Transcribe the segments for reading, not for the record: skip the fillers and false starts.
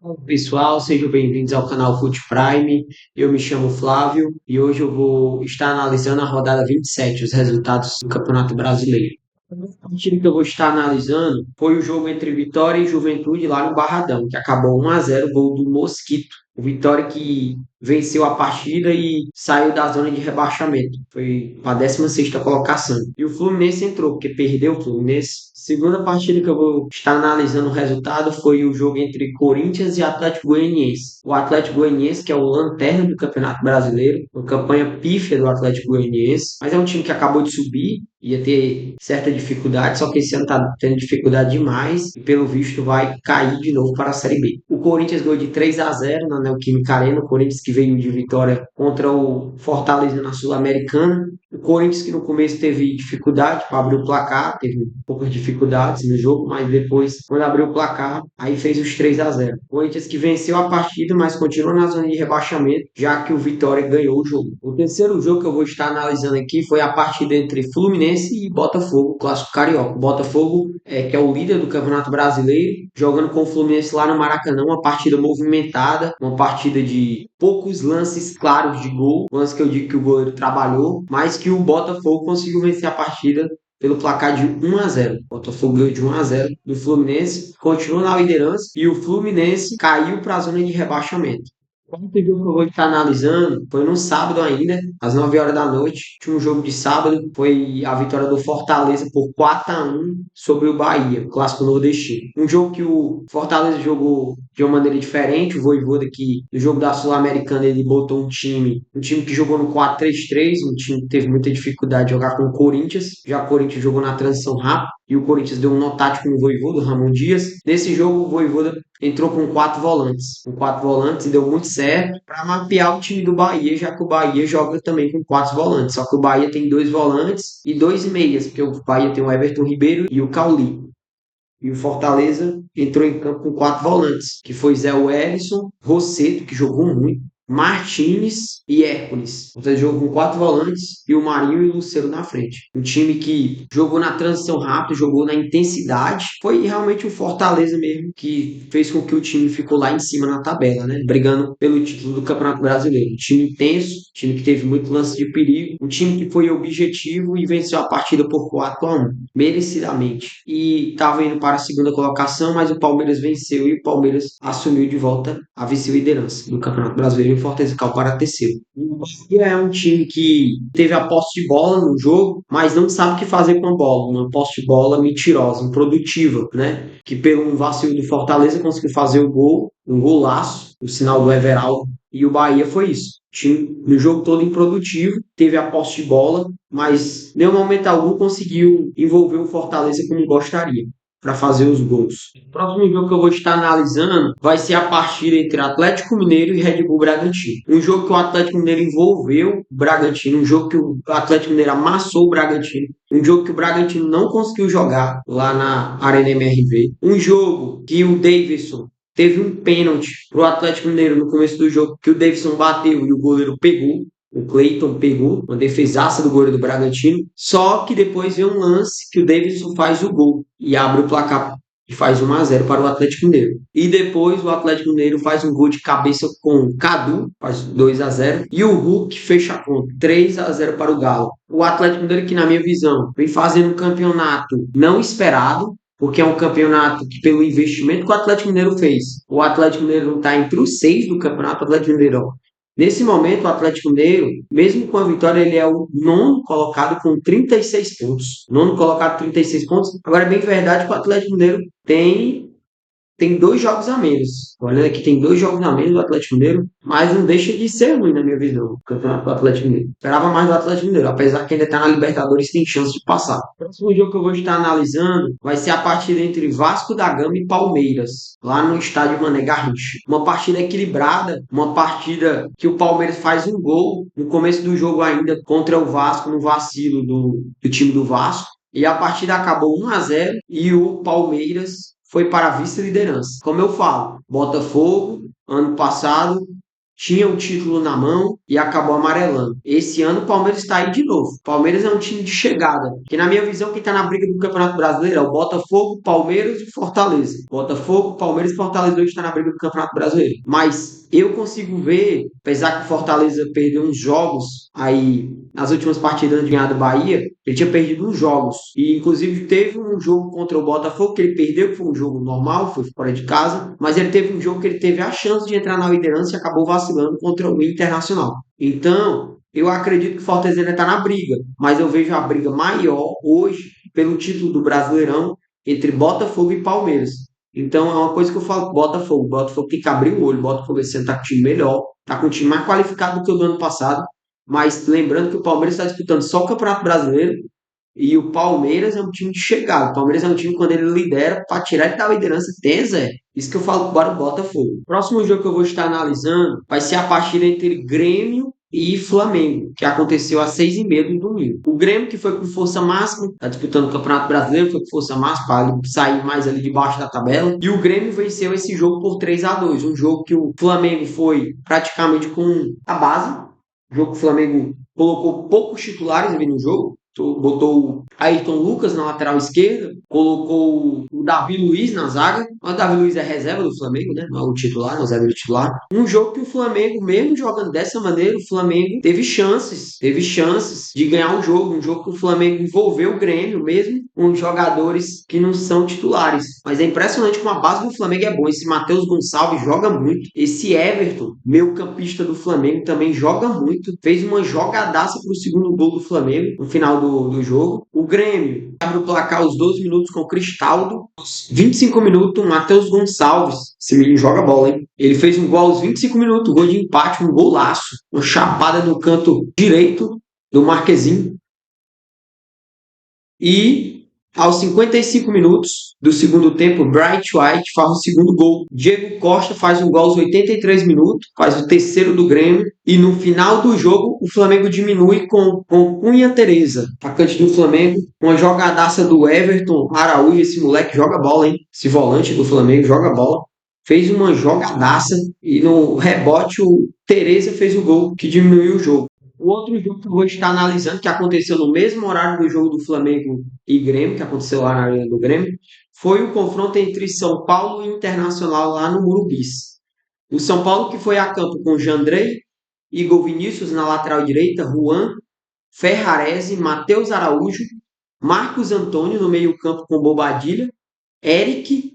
Olá, pessoal, sejam bem-vindos ao canal Foot Prime. Eu me chamo Flávio e hoje eu vou estar analisando a rodada 27, os resultados do Campeonato Brasileiro. O time que eu vou estar analisando foi o jogo entre Vitória e Juventude lá no Barradão, que acabou 1-0, gol do Mosquito. O Vitória que venceu a partida e saiu da zona de rebaixamento. Foi para a 16ª colocação. E o Fluminense entrou, porque perdeu o Fluminense. Segunda partida que eu vou estar analisando o resultado foi o jogo entre Corinthians e Atlético Goianiense. O Atlético Goianiense, que é o lanterna do Campeonato Brasileiro, uma campanha pífia do Atlético Goianiense, mas é um time que acabou de subir, ia ter certa dificuldade, só que esse ano está tendo dificuldade demais e pelo visto vai cair de novo para a Série B. O Corinthians ganhou de 3-0 na Neoquímica Arena, o Corinthians que veio de vitória contra o Fortaleza na Sul-Americana. O Corinthians que no começo teve dificuldade para abrir o placar, teve poucas dificuldades no jogo, mas depois, quando abriu o placar, aí fez os 3-0. O Corinthians que venceu a partida, mas continua na zona de rebaixamento, já que o Vitória ganhou o jogo. O terceiro jogo que eu vou estar analisando aqui foi a partida entre Fluminense e Botafogo, clássico carioca. O Botafogo, que é o líder do Campeonato Brasileiro, jogando com o Fluminense lá no Maracanã, uma partida movimentada, uma partida de poucos lances claros de gol, lances que eu digo que o goleiro trabalhou, mas que o Botafogo conseguiu vencer a partida pelo placar de 1-0. O Botafogo ganhou de 1-0 do Fluminense, continua na liderança e o Fluminense caiu para a zona de rebaixamento. O quarto jogo que eu vou estar analisando foi no sábado ainda, às 9 horas da noite. Tinha um jogo de sábado, foi a vitória do Fortaleza por 4-1 sobre o Bahia, o clássico nordestino. Um jogo que o Fortaleza jogou de uma maneira diferente, o Vojvoda que no jogo da Sul-Americana ele botou um time que jogou no 4-3-3, um time que teve muita dificuldade de jogar com o Corinthians, já o Corinthians jogou na transição rápida e o Corinthians deu um nó tático no Vojvoda, o Ramon Dias. Nesse jogo o Vojvoda entrou com quatro volantes e deu muito certo para mapear o time do Bahia, já que o Bahia joga também com quatro volantes. Só que o Bahia tem dois volantes e dois meias, porque o Bahia tem o Everton Ribeiro e o Cauli. E o Fortaleza entrou em campo com quatro volantes, que foi Zé Wellison, Rosseto, que jogou muito, Martins e Hércules. Ou seja, jogou com quatro volantes e o Marinho e o Lucero na frente. Um time que jogou na transição rápida, jogou na intensidade. Foi realmente o Fortaleza mesmo que fez com que o time ficou lá em cima na tabela, né? Brigando pelo título do Campeonato Brasileiro. Um time intenso, um time que teve muito lance de perigo, um time que foi objetivo e venceu a partida por 4-1 merecidamente. E estava indo para a segunda colocação, mas o Palmeiras venceu e o Palmeiras assumiu de volta a vice-liderança do Campeonato Brasileiro e o Fortaleza caiu para terceiro. O Bahia é um time que teve a posse de bola no jogo, mas não sabe o que fazer com a bola. Uma posse de bola mentirosa, improdutiva, né? Que pelo um vacilo do Fortaleza conseguiu fazer o gol, um golaço, o sinal do Everaldo. E o Bahia foi isso. O time no jogo todo improdutivo, teve a posse de bola, mas em nenhum momento algum conseguiu envolver o Fortaleza como gostaria para fazer os gols. O próximo jogo que eu vou estar analisando vai ser a partida entre Atlético Mineiro e Red Bull Bragantino. Um jogo que o Atlético Mineiro envolveu o Bragantino, um jogo que o Atlético Mineiro amassou o Bragantino, um jogo que o Bragantino não conseguiu jogar lá na Arena MRV, um jogo que o Davidson teve um pênalti pro Atlético Mineiro no começo do jogo que o Davidson bateu e o goleiro pegou. O Cleiton pegou uma defesaça do goleiro do Bragantino. Só que depois vem um lance que o Davidson faz o gol e abre o placar e faz 1-0 para o Atlético Mineiro. E depois o Atlético Mineiro faz um gol de cabeça com o Cadu, faz 2-0. E o Hulk fecha a conta, 3-0 para o Galo. O Atlético Mineiro, que na minha visão, vem fazendo um campeonato não esperado, porque é um campeonato que, pelo investimento que o Atlético Mineiro fez, o Atlético Mineiro está entre os seis do campeonato. O Atlético Mineiro, nesse momento, o Atlético Mineiro, mesmo com a vitória, ele é o nono colocado com 36 pontos. Nono colocado com 36 pontos. Agora, é bem verdade que o Atlético Mineiro tem dois jogos a menos. Olha aqui, tem dois jogos a menos do Atlético Mineiro, mas não deixa de ser ruim, na minha visão, o campeonato do Atlético Mineiro. Esperava mais do Atlético Mineiro, apesar que ainda está na Libertadores, tem chance de passar. O próximo jogo que eu vou estar analisando vai ser a partida entre Vasco da Gama e Palmeiras, lá no estádio Mané Garrincha. Uma partida equilibrada, uma partida que o Palmeiras faz um gol no começo do jogo ainda contra o Vasco, no vacilo do time do Vasco. E a partida acabou 1-0 e o Palmeiras foi para a vice-liderança. Como eu falo, Botafogo, ano passado, tinha o título na mão e acabou amarelando. Esse ano o Palmeiras está aí de novo. O Palmeiras é um time de chegada, que na minha visão quem está na briga do Campeonato Brasileiro é o Botafogo, Palmeiras e Fortaleza. Botafogo, Palmeiras e Fortaleza hoje está na briga do Campeonato Brasileiro. Mas eu consigo ver, apesar que o Fortaleza perdeu uns jogos aí nas últimas partidas de ganhar do Bahia, ele tinha perdido uns jogos. E inclusive teve um jogo contra o Botafogo que ele perdeu, que foi um jogo normal, foi fora de casa, mas ele teve um jogo que ele teve a chance de entrar na liderança e acabou vacilando contra o Internacional. Então, eu acredito que o Fortaleza ainda está na briga, mas eu vejo a briga maior hoje pelo título do Brasileirão entre Botafogo e Palmeiras. Então é uma coisa que eu falo, Botafogo. Botafogo tem que abrir o olho. Botafogo esse ano tá com um time melhor, tá com um time mais qualificado do que o do ano passado. Mas lembrando que o Palmeiras está disputando só o Campeonato Brasileiro e o Palmeiras é um time de chegada. O Palmeiras é um time quando ele lidera, para tirar ele da liderança, tem Zé. Isso que eu falo para o Botafogo. O próximo jogo que eu vou estar analisando vai ser a partida entre Grêmio e Flamengo, que aconteceu às 6h30 do domingo. O Grêmio, que foi com força máxima, está disputando o Campeonato Brasileiro, foi com força máxima para sair mais ali debaixo da tabela. E o Grêmio venceu esse jogo por 3-2. Um jogo que o Flamengo foi praticamente com a base. O jogo que o Flamengo colocou poucos titulares ali no jogo. Botou o Ayrton Lucas na lateral esquerda, colocou o Davi Luiz na zaga. O Davi Luiz é reserva do Flamengo, né? Não é o titular, não é o zagueiro titular. Um jogo que o Flamengo, mesmo jogando dessa maneira, o Flamengo teve chances de ganhar um jogo que o Flamengo envolveu o Grêmio, mesmo com jogadores que não são titulares. Mas é impressionante como a base do Flamengo é boa. Esse Matheus Gonçalves joga muito. Esse Everton, meio campista do Flamengo, também joga muito. Fez uma jogadaça pro segundo gol do Flamengo no final do jogo. O Grêmio abre o placar aos 12 minutos com o Cristaldo. Aos 25 minutos, Matheus Gonçalves. Esse menino joga bola, hein? Ele fez um gol aos 25 minutos, gol de empate, um golaço. Uma chapada no canto direito do Marquezinho. E aos 55 minutos do segundo tempo, Bright White faz o segundo gol. Diego Costa faz um gol aos 83 minutos, faz o terceiro do Grêmio. E no final do jogo, o Flamengo diminui com Cunha Tereza, atacante do Flamengo. Uma jogadaça do Everton Araújo. Esse moleque joga bola, hein? Esse volante do Flamengo joga bola. Fez uma jogadaça e no rebote o Tereza fez o gol que diminuiu o jogo. O outro jogo que eu vou estar analisando, que aconteceu no mesmo horário do jogo do Flamengo e Grêmio, que aconteceu lá na Arena do Grêmio, foi o confronto entre São Paulo e Internacional lá no Murumbis. O São Paulo que foi a campo com Jandrei, Igor Vinícius na lateral direita, Juan, Ferrarese, Matheus Araújo, Marcos Antônio no meio campo com Bobadilha, Eric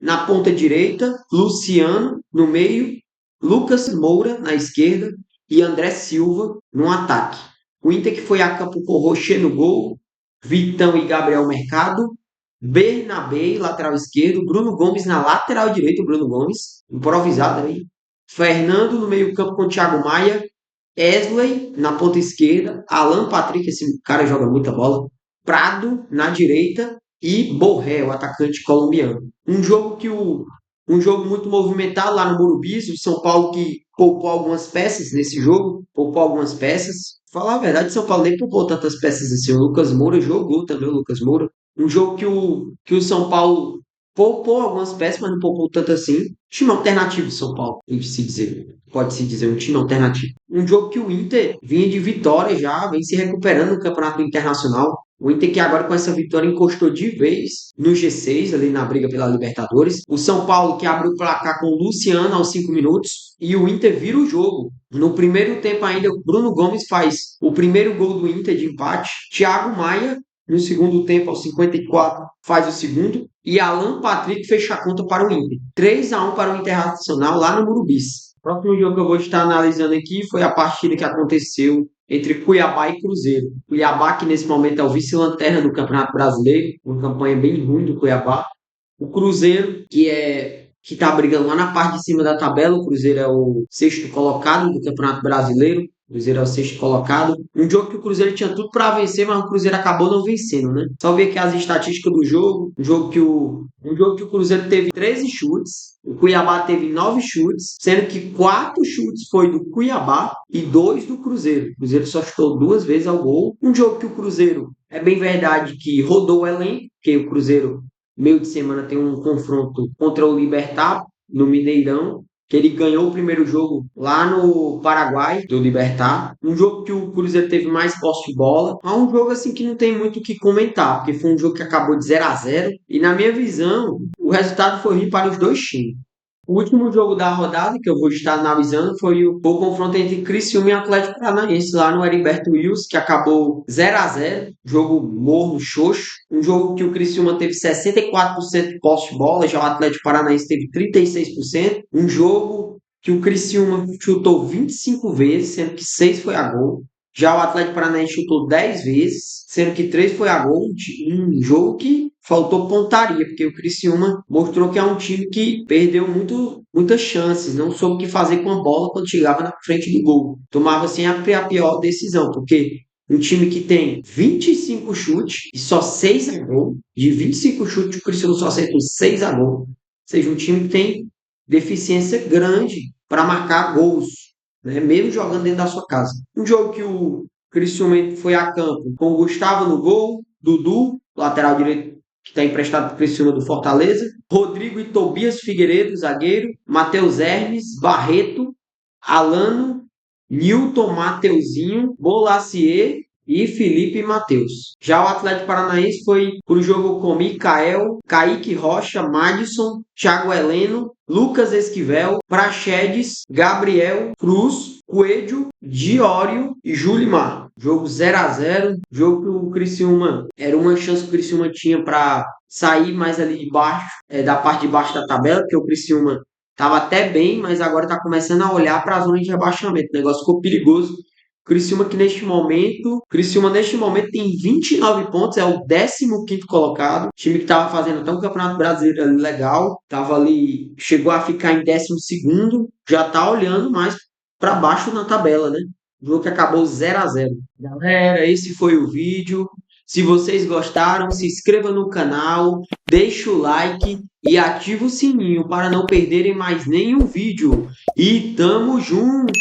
na ponta direita, Luciano no meio, Lucas Moura na esquerda e André Silva no ataque. O Inter que foi a campo com Rocher no gol, Vitão e Gabriel Mercado, Bernabé, lateral esquerdo, Bruno Gomes na lateral direita, Bruno Gomes, improvisado aí, Fernando no meio campo com Thiago Maia, Wesley na ponta esquerda, Alan Patrick, esse cara joga muita bola, Prado na direita e Borré, o atacante colombiano. Um jogo muito movimentado lá no Morumbi, o São Paulo que poupou algumas peças nesse jogo, poupou algumas peças. Falar a verdade, São Paulo nem poupou tantas peças assim. O Lucas Moura jogou também, o Lucas Moura. Um jogo que o São Paulo poupou algumas peças, mas não poupou tanto assim. Time alternativo São Paulo, pode-se dizer um time alternativo. Um jogo que o Inter vinha de vitória já, vem se recuperando no Campeonato Internacional. O Inter que agora com essa vitória encostou de vez no G6, ali na briga pela Libertadores. O São Paulo que abriu o placar com o Luciano aos 5 minutos. E o Inter vira o jogo. No primeiro tempo ainda, o Bruno Gomes faz o primeiro gol do Inter de empate. Thiago Maia, no segundo tempo, aos 54, faz o segundo. E Alan Patrick fecha a conta para o Inter. 3-1 para o Internacional lá no Murumbis. O próximo jogo que eu vou estar analisando aqui foi a partida que aconteceu entre Cuiabá e Cruzeiro. Cuiabá, que nesse momento é o vice-lanterna do Campeonato Brasileiro, uma campanha bem ruim do Cuiabá. O Cruzeiro, que está brigando lá na parte de cima da tabela, o Cruzeiro é o sexto colocado do Campeonato Brasileiro. O Cruzeiro é o sexto colocado. Um jogo que o Cruzeiro tinha tudo para vencer, mas o Cruzeiro acabou não vencendo, né? Só ver aqui as estatísticas do jogo. Um jogo que o Cruzeiro teve 13 chutes. O Cuiabá teve 9 chutes, sendo que 4 chutes foi do Cuiabá e 2 do Cruzeiro. O Cruzeiro só chutou 2 vezes ao gol. Um jogo que o Cruzeiro, é bem verdade que rodou o elenco, porque o Cruzeiro, meio de semana, tem um confronto contra o Libertad no Mineirão. que ele ganhou o primeiro jogo lá no Paraguai, do Libertad. Um jogo que o Cruzeiro teve mais posse de bola. É um jogo assim que não tem muito o que comentar, porque foi um jogo que acabou de 0-0. E na minha visão, o resultado foi ruim para os dois times. O último jogo da rodada que eu vou estar analisando foi o confronto entre Criciúma e Atlético Paranaense lá no Heriberto Wilson, que acabou 0-0, jogo morno, xoxo. Um jogo que o Criciúma teve 64% de posse de bola, já o Atlético Paranaense teve 36%. Um jogo que o Criciúma chutou 25 vezes, sendo que 6 foi a gol. Já o Atlético Paranaense chutou 10 vezes, sendo que 3 foi a gol. Um jogo que faltou pontaria, porque o Criciúma mostrou que é um time que perdeu muitas chances, não soube o que fazer com a bola quando chegava na frente do gol. Tomava assim a pior decisão, porque um time que tem 25 chutes e só 6 a gol, de 25 chutes o Criciúma só acertou 6 a gol. Ou seja, um time que tem deficiência grande para marcar gols, né? Mesmo jogando dentro da sua casa. Um jogo que o Criciúma foi a campo com o Gustavo no gol, Dudu, lateral direito que está emprestado para o Criciúma do Fortaleza, Rodrigo e Tobias Figueiredo, zagueiro, Matheus Hermes, Barreto, Alano, Nilton Mateuzinho, Bolacier e Felipe Matheus. Já o Atlético Paranaense foi para o jogo com Mikael, Kaique Rocha, Madison, Thiago Heleno, Lucas Esquivel, Praxedes, Gabriel, Cruz, Coelho, Diório e Julimar. Jogo 0-0, jogo que o Criciúma era uma chance que o Criciúma tinha para sair mais ali de baixo, da parte de baixo da tabela, porque o Criciúma estava até bem, mas agora está começando a olhar para a zona de rebaixamento. O negócio ficou perigoso. Criciúma neste momento tem 29 pontos, é o 15º colocado. O time que estava fazendo até um Campeonato Brasileiro ali legal, tava ali, chegou a ficar em 12º, já está olhando mais para baixo na tabela, né? O jogo que acabou 0-0. Galera, esse foi o vídeo. Se vocês gostaram, se inscreva no canal, deixa o like e ativa o sininho para não perderem mais nenhum vídeo. E tamo junto!